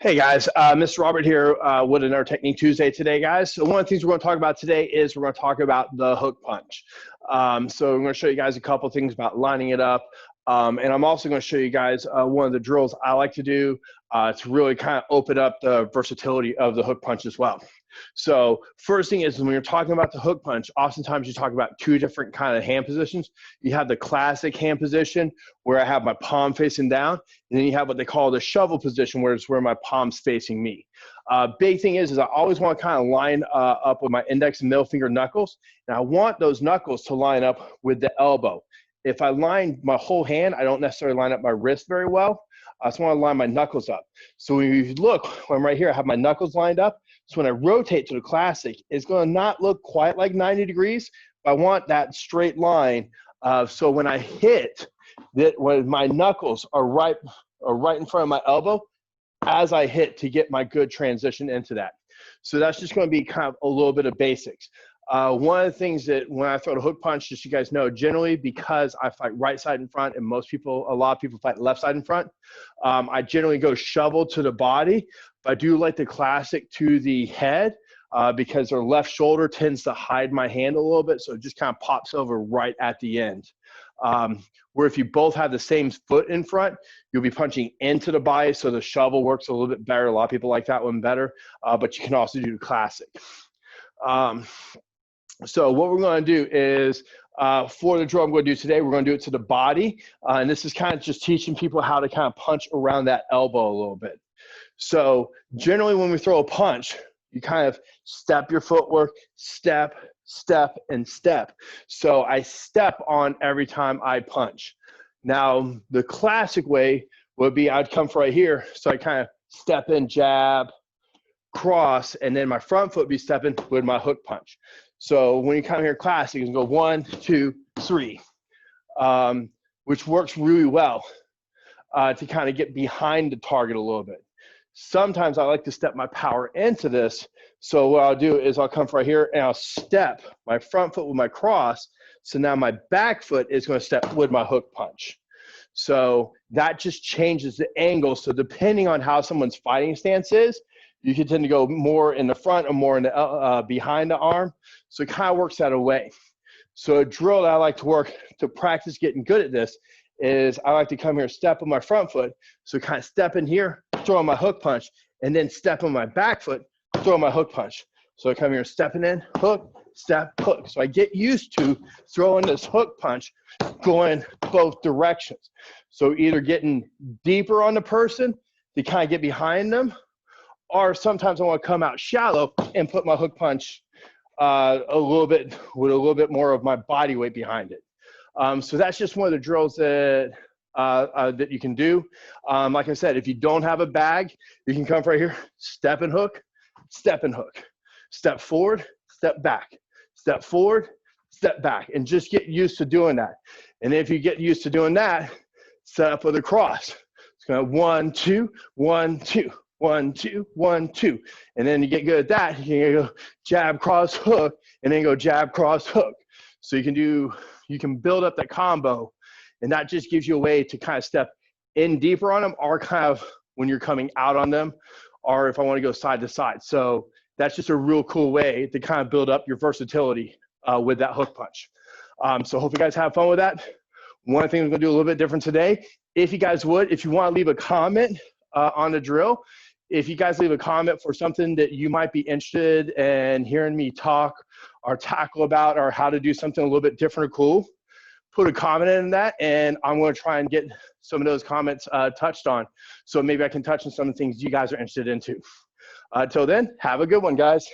Hey guys, Mr. Robert here with another Technique Tuesday today, guys. So one of the things we're going to talk about today is we're going to talk about the hook punch. So I'm going to show you guys a couple things about lining it up. And I'm also going to show you guys one of the drills I like to do to really kind of open up the versatility of the hook punch as well. So first thing is when you're talking about the hook punch, oftentimes you talk about two different kind of hand positions. You have the classic hand position where I have my palm facing down, and then you have what they call the shovel position where it's where my palm's facing me. Big thing is I always want to kind of line up with my index and middle finger knuckles, and I want those knuckles to line up with the elbow. If I line my whole hand, I don't necessarily line up my wrist very well. I just want to line my knuckles up. So when you look, when I'm right here, I have my knuckles lined up. So when I rotate to the classic, it's going to not look quite like 90 degrees, but I want that straight line. So when I hit, when my knuckles are right in front of my elbow, as I hit to get my good transition into that. So that's just going to be kind of a little bit of basics. One of the things that when I throw the hook punch, just so you guys know, generally because I fight right side in front and a lot of people fight left side in front, I generally go shovel to the body, but I do like the classic to the head because their left shoulder tends to hide my hand a little bit, so it just kind of pops over right at the end. Where if you both have the same foot in front, you'll be punching into the body, so the shovel works a little bit better. A lot of people like that one better, but you can also do the classic. So what we're going to do is, for the drill I'm going to do today, we're going to do it to the body. And this is kind of just teaching people how to kind of punch around that elbow a little bit. So generally when we throw a punch, you kind of step your footwork, step, step, and step. So I step on every time I punch. Now, the classic way would be I'd come from right here. So I kind of step in, jab, cross, and then my front foot be stepping with my hook punch. So when you come here classic, you can go 1, 2, 3, which works really well to kind of get behind the target a little bit. Sometimes I like to step my power into this. So what I'll do is I'll come from right here and I'll step my front foot with my cross. So now my back foot is going to step with my hook punch. So that just changes the angle. So depending on how someone's fighting stance is, you can tend to go more in the front or more in the behind the arm. So it kind of works that away. So a drill that I like to work to practice getting good at this is I like to come here, step on my front foot. So kind of step in here, throw my hook punch, and then step on my back foot, throw my hook punch. So I come here, stepping in, hook, step, hook. So I get used to throwing this hook punch going both directions. So either getting deeper on the person to kind of get behind them, or sometimes I want to come out shallow and put my hook punch with a little bit more of my body weight behind it. So that's just one of the drills that you can do. Like I said, if you don't have a bag, you can come right here, step and hook, step forward, step back, step forward, step back, and just get used to doing that. And if you get used to doing that, set up with a cross. It's going to 1, 2, 1, 2. 1, 2, 1, 2. And then you get good at that, you can go jab, cross, hook, and then go jab, cross, hook. So you can build up that combo, and that just gives you a way to kind of step in deeper on them, or kind of when you're coming out on them, or if I want to go side to side. So that's just a real cool way to kind of build up your versatility with that hook punch. So hope you guys have fun with that. One thing we're going to do a little bit different today. If you guys would, if you want to leave a comment on the drill, if you guys leave a comment for something that you might be interested in hearing me talk or tackle about, or how to do something a little bit different or cool, put a comment in that, and I'm going to try and get some of those comments touched on. So maybe I can touch on some of the things you guys are interested into. Till then, have a good one, guys.